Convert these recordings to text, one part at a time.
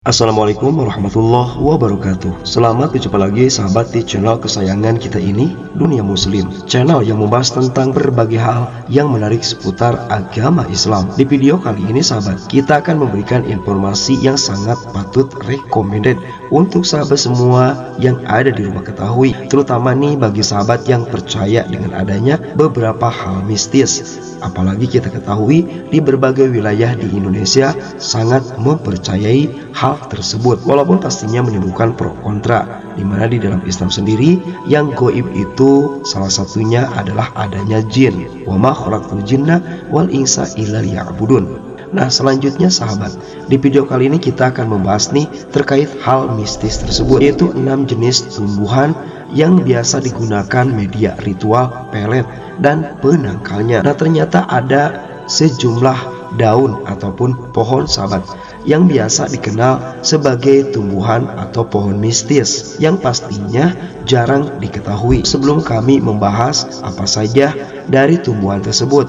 Assalamualaikum warahmatullahi wabarakatuh. Selamat berjumpa lagi sahabat di channel kesayangan kita ini, Dunia Muslim, channel yang membahas tentang berbagai hal yang menarik seputar agama Islam. Di video kali ini sahabat, kita akan memberikan informasi yang sangat patut recommended untuk sahabat semua yang ada di rumah ketahui, terutama nih bagi sahabat yang percaya dengan adanya beberapa hal mistis. Apalagi kita ketahui di berbagai wilayah di Indonesia sangat mempercayai hal tersebut, walaupun pastinya menimbulkan pro kontra, dimana di dalam Islam sendiri yang goib itu salah satunya adalah adanya jin. Wa ma khalaqtul jinna wal insa illa liya'budun. Nah selanjutnya sahabat, di video kali ini kita akan membahas nih terkait hal mistis tersebut, yaitu 6 jenis tumbuhan yang biasa digunakan media ritual, pelet, dan penangkalnya. Nah ternyata ada sejumlah daun ataupun pohon sahabat yang biasa dikenal sebagai tumbuhan atau pohon mistis yang pastinya jarang diketahui. Sebelum kami membahas apa saja dari tumbuhan tersebut,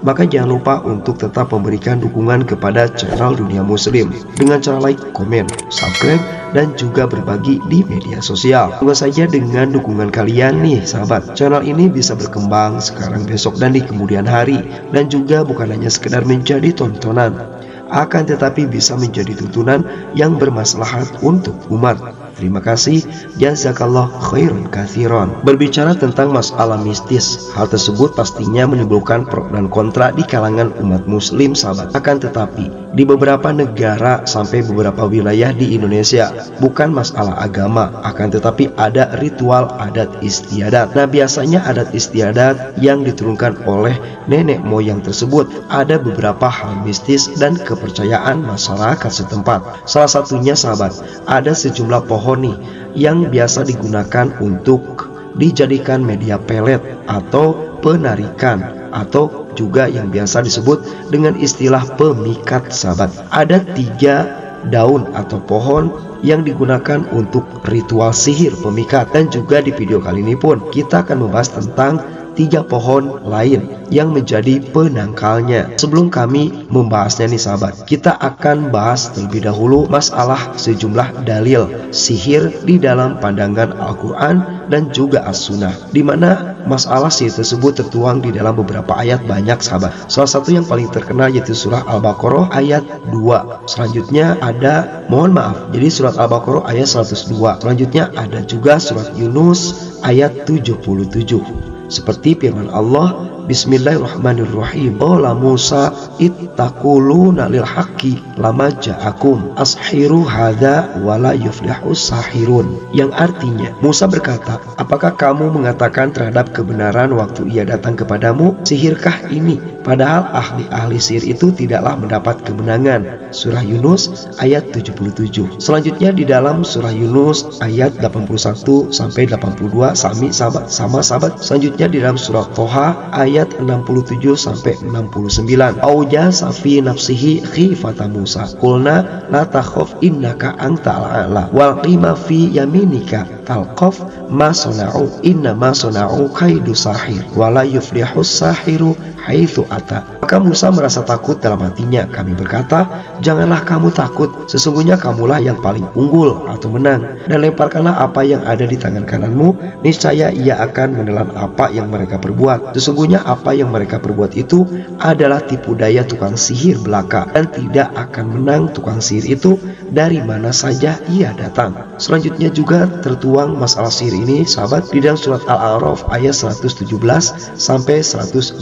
maka jangan lupa untuk tetap memberikan dukungan kepada channel Dunia Muslim dengan cara like, komen, subscribe, dan juga berbagi di media sosial. Semoga saja dengan dukungan kalian nih sahabat, channel ini bisa berkembang sekarang, besok, dan di kemudian hari, dan juga bukan hanya sekedar menjadi tontonan, akan tetapi bisa menjadi tuntunan yang bermaslahat untuk umat. Terima kasih, jazakallah khairan katsiran. Berbicara tentang masalah mistis, hal tersebut pastinya menimbulkan pro dan kontra di kalangan umat muslim sahabat. Akan tetapi di beberapa negara sampai beberapa wilayah di Indonesia bukan masalah agama, akan tetapi ada ritual adat istiadat. Nah biasanya adat istiadat yang diturunkan oleh nenek moyang tersebut ada beberapa hal mistis dan kepercayaan masyarakat setempat. Salah satunya sahabat, ada sejumlah pohon nih yang biasa digunakan untuk dijadikan media pelet atau penarikan, atau juga yang biasa disebut dengan istilah pemikat sahabat. Ada 3 daun atau pohon yang digunakan untuk ritual sihir pemikat, dan juga di video kali ini pun kita akan membahas tentang 3 pohon lain yang menjadi penangkalnya. Sebelum kami membahasnya nih sahabat, kita akan bahas terlebih dahulu masalah sejumlah dalil sihir di dalam pandangan Al-Quran dan juga As-Sunnah, dimana masalah sihir tersebut tertuang di dalam beberapa ayat banyak sahabat. Salah satu yang paling terkenal yaitu surah Al-Baqarah ayat 2. Selanjutnya ada, jadi surat Al-Baqarah ayat 102. Selanjutnya ada juga surat Yunus ayat 77. Seperti firman Allah, Bismillahirrahmanirrahim. Qala Musa ittaquluna lil haqqi lama ja'akum ashiru hadza wala yuflihu sahirun. Yang artinya, Musa berkata, apakah kamu mengatakan terhadap kebenaran waktu ia datang kepadamu? Sihirkah ini? Padahal ahli-ahli sihir itu tidaklah mendapat kemenangan. Surah Yunus ayat 77. Selanjutnya di dalam surah Yunus ayat 81 sampai 82 sama sahabat. Selanjutnya di dalam surah Toha ayat 67 sampai 69. Auja safi nafsihi khifata Musa. Qulna la takhaf innaka antal a'la wal qima fi yaminika talqaf ma sana'u inna ma sana'u kaidu sahir wala yuflihu sahiru haitsu ata. Maka Musa merasa takut dalam hatinya. Kami berkata, janganlah kamu takut, sesungguhnya kamulah yang paling unggul atau menang, dan lemparkanlah apa yang ada di tangan kananmu, niscaya ia akan menelan apa yang mereka perbuat. Sesungguhnya apa yang mereka perbuat itu adalah tipu daya tukang sihir belaka, dan tidak akan menang tukang sihir itu dari mana saja ia datang. Selanjutnya juga tertuang masalah sihir ini sahabat di dalam surat Al-A'raf ayat 117 sampai 112,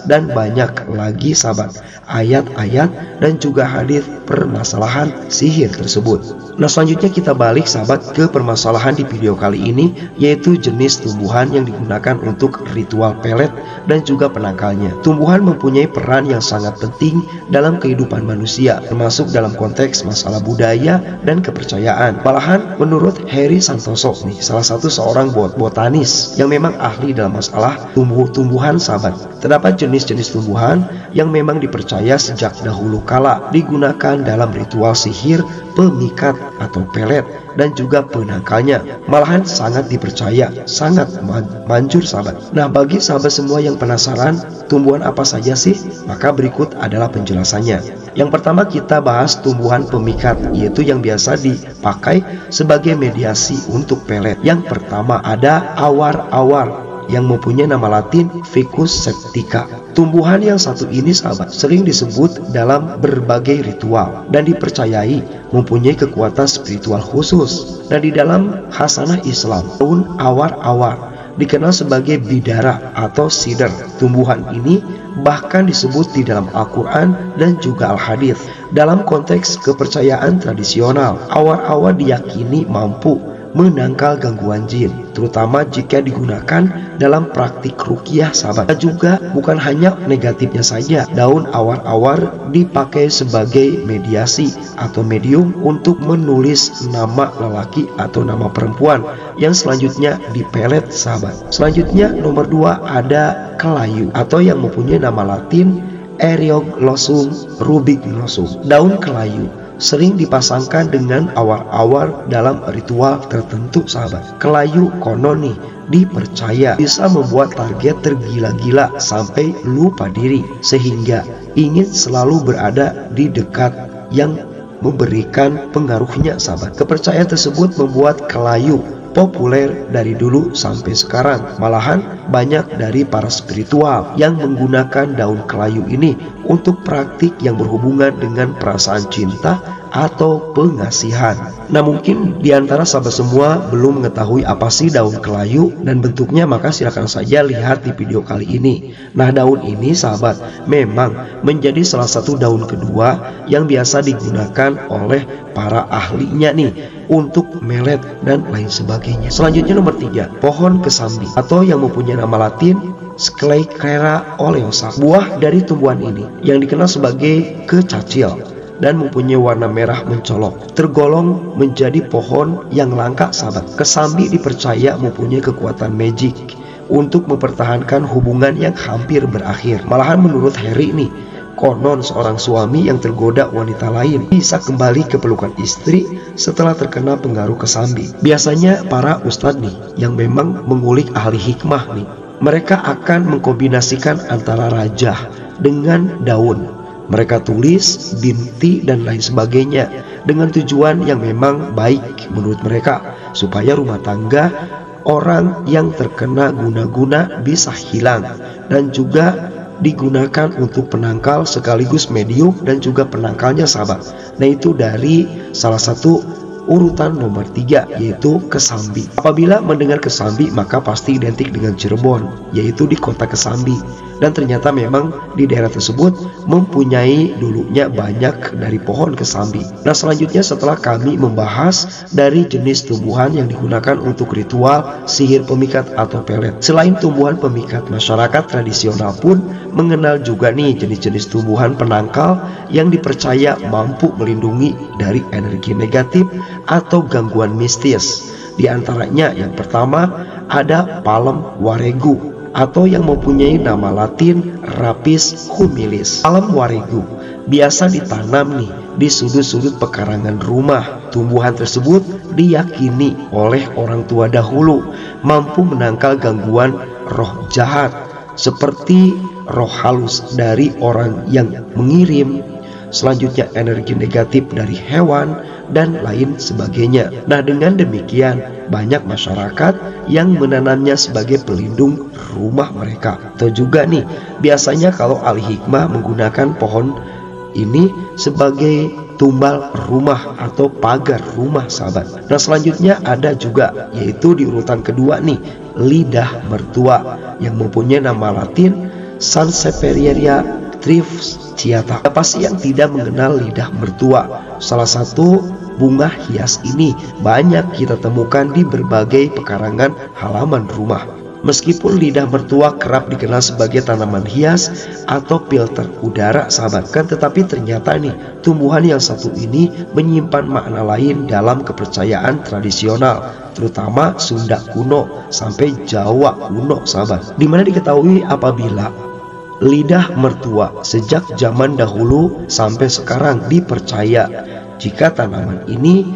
dan banyak lagi sahabat ayat-ayat dan juga hadis permasalahan sihir tersebut. Nah selanjutnya kita balik sahabat ke permasalahan di video kali ini, yaitu jenis tumbuhan yang digunakan untuk ritual pelet dan juga penangkalnya. Tumbuhan mempunyai peran yang sangat penting dalam kehidupan manusia, termasuk dalam konteks masalah masalah budaya dan kepercayaan. Malahan menurut Heri Santoso nih, salah satu seorang botanis yang memang ahli dalam masalah tumbuh-tumbuhan sahabat, terdapat jenis-jenis tumbuhan yang memang dipercaya sejak dahulu kala digunakan dalam ritual sihir, pemikat atau pelet, dan juga penangkalnya. Malahan sangat dipercaya, sangat manjur sahabat. Nah, bagi sahabat semua yang penasaran tumbuhan apa saja sih, maka berikut adalah penjelasannya. Yang pertama kita bahas tumbuhan pemikat, yaitu yang biasa dipakai sebagai mediasi untuk pelet. Yang pertama ada awar-awar yang mempunyai nama latin Ficus septica. Tumbuhan yang satu ini sahabat sering disebut dalam berbagai ritual dan dipercayai mempunyai kekuatan spiritual khusus. Dan di dalam khasanah Islam, daun awar-awar dikenal sebagai bidara atau sidr. Tumbuhan ini bahkan disebut di dalam Al-Quran dan juga Al-Hadith. Dalam konteks kepercayaan tradisional, awar-awar diyakini mampu menangkal gangguan jin, terutama jika digunakan dalam praktik ruqyah sahabat. Dan juga bukan hanya negatifnya saja, daun awar-awar dipakai sebagai mediasi atau medium untuk menulis nama lelaki atau nama perempuan yang selanjutnya dipelet sahabat. Selanjutnya nomor 2 ada kelayu atau yang mempunyai nama latin Erioglosum rubiginosum. Daun kelayu sering dipasangkan dengan awar-awar dalam ritual tertentu sahabat. Kelayu konon nih dipercaya bisa membuat target tergila-gila sampai lupa diri, sehingga ingin selalu berada di dekat yang memberikan pengaruhnya sahabat. Kepercayaan tersebut membuat kelayu populer dari dulu sampai sekarang. Malahan banyak dari para spiritual yang menggunakan daun kelayu ini untuk praktik yang berhubungan dengan perasaan cinta atau pengasihan. Nah, mungkin diantara sahabat semua belum mengetahui apa sih daun kelayu dan bentuknya, maka silakan saja lihat di video kali ini. Nah, daun ini sahabat memang menjadi salah satu daun kedua yang biasa digunakan oleh para ahlinya nih untuk melet dan lain sebagainya. Selanjutnya nomor 3, pohon kesambi atau yang mempunyai nama latin Scleikera oleosa. Buah dari tumbuhan ini yang dikenal sebagai kecacil dan mempunyai warna merah mencolok, tergolong menjadi pohon yang langka sahabat. Kesambi dipercaya mempunyai kekuatan magic untuk mempertahankan hubungan yang hampir berakhir. Malahan menurut Heri nih, konon seorang suami yang tergoda wanita lain bisa kembali ke pelukan istri setelah terkena pengaruh kesambi. Biasanya para ustadz nih yang memang mengulik ahli hikmah nih, mereka akan mengkombinasikan antara rajah dengan daun. Mereka tulis, binti, dan lain sebagainya dengan tujuan yang memang baik menurut mereka, supaya rumah tangga orang yang terkena guna-guna bisa hilang, dan juga digunakan untuk penangkal sekaligus medium dan juga penangkalnya sahabat. Nah, itu dari salah satu urutan nomor 3, yaitu kesambi. Apabila mendengar kesambi maka pasti identik dengan Cirebon, yaitu di kota Kesambi. Dan ternyata memang di daerah tersebut mempunyai dulunya banyak dari pohon kesambi. Nah, selanjutnya setelah kami membahas dari jenis tumbuhan yang digunakan untuk ritual sihir pemikat atau pelet, selain tumbuhan pemikat, masyarakat tradisional pun mengenal juga nih jenis-jenis tumbuhan penangkal yang dipercaya mampu melindungi dari energi negatif atau gangguan mistis. Di antaranya yang pertama ada palem waregu atau yang mempunyai nama latin Rapis humilis. Palem waregu biasa ditanam nih di sudut-sudut pekarangan rumah. Tumbuhan tersebut diyakini oleh orang tua dahulu mampu menangkal gangguan roh jahat seperti roh halus dari orang yang mengirim, selanjutnya energi negatif dari hewan dan lain sebagainya. Nah, dengan demikian banyak masyarakat yang menanamnya sebagai pelindung rumah mereka. Atau juga nih, biasanya kalau ahli hikmah menggunakan pohon ini sebagai tumbal rumah atau pagar rumah sahabat. Nah, selanjutnya ada juga, yaitu di urutan kedua nih, lidah mertua yang mempunyai nama latin Sansevieria trificiata. Apa sih yang tidak mengenal lidah mertua? Salah satu bunga hias ini banyak kita temukan di berbagai pekarangan halaman rumah. Meskipun lidah mertua kerap dikenal sebagai tanaman hias atau filter udara, sahabat, kan tetapi ternyata nih tumbuhan yang satu ini menyimpan makna lain dalam kepercayaan tradisional, terutama Sunda kuno sampai Jawa kuno, sahabat. Dimana diketahui apabila lidah mertua sejak zaman dahulu sampai sekarang dipercaya jika tanaman ini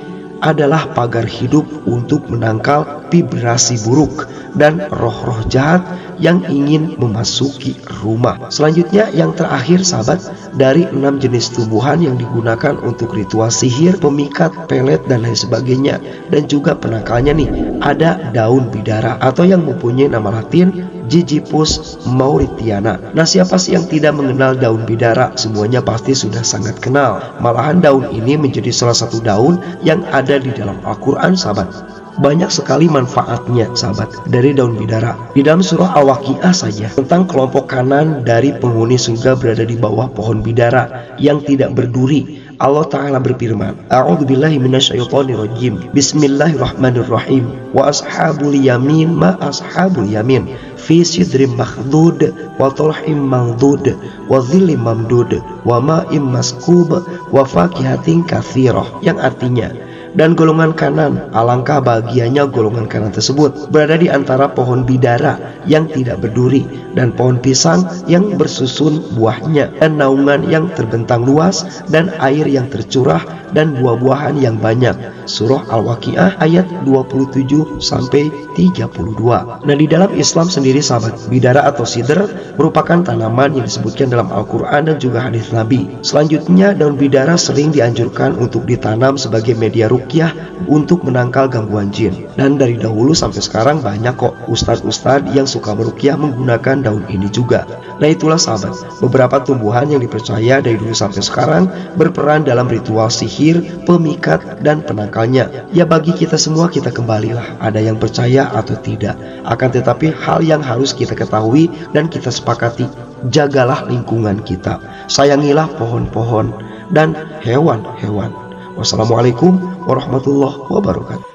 adalah pagar hidup untuk menangkal vibrasi buruk dan roh-roh jahat yang ingin memasuki rumah. Selanjutnya yang terakhir, sahabat, dari 6 jenis tumbuhan yang digunakan untuk ritual sihir, pemikat, pelet, dan lain sebagainya, dan juga penangkalnya nih, ada daun bidara atau yang mempunyai nama latin Gigipus mauritiana. Nah, siapa sih yang tidak mengenal daun bidara? Semuanya pasti sudah sangat kenal. Malahan daun ini menjadi salah satu daun yang ada di dalam Al-Quran, sahabat. Banyak sekali manfaatnya, sahabat, dari daun bidara. Di dalam surah Al-Waqiah saja tentang kelompok kanan dari penghuni surga berada di bawah pohon bidara yang tidak berduri. Allah Ta'ala berfirman, A'udzubillahi minasyaitonirrajim, Bismillahirrahmanirrahim, wa ashabul yamin ma ashabul yamin, fi sidrim makhdud wa talhim mandud wa dhillim mamdud wa ma'im maskub wa fakihatin katsirah, yang artinya, dan golongan kanan, alangkah bahagianya golongan kanan tersebut, berada di antara pohon bidara yang tidak berduri dan pohon pisang yang bersusun buahnya, dan naungan yang terbentang luas dan air yang tercurah dan buah-buahan yang banyak. Surah Al-Waqiah ayat 27 sampai 32. Nah, di dalam Islam sendiri, sahabat, bidara atau sidr merupakan tanaman yang disebutkan dalam Al-Quran dan juga hadis Nabi. Selanjutnya, daun bidara sering dianjurkan untuk ditanam sebagai media ruqyah untuk menangkal gangguan jin. Dan dari dahulu sampai sekarang banyak kok ustadz-ustadz yang suka meruqyah menggunakan daun ini juga. Nah, itulah, sahabat, beberapa tumbuhan yang dipercaya dari dulu sampai sekarang berperan dalam ritual sihir, pemikat, dan penangkalnya. Ya, bagi kita semua, kita kembalilah, ada yang percaya atau tidak. Akan tetapi hal yang harus kita ketahui dan kita sepakati, jagalah lingkungan kita, sayangilah pohon-pohon dan hewan-hewan. Wassalamualaikum warahmatullahi wabarakatuh.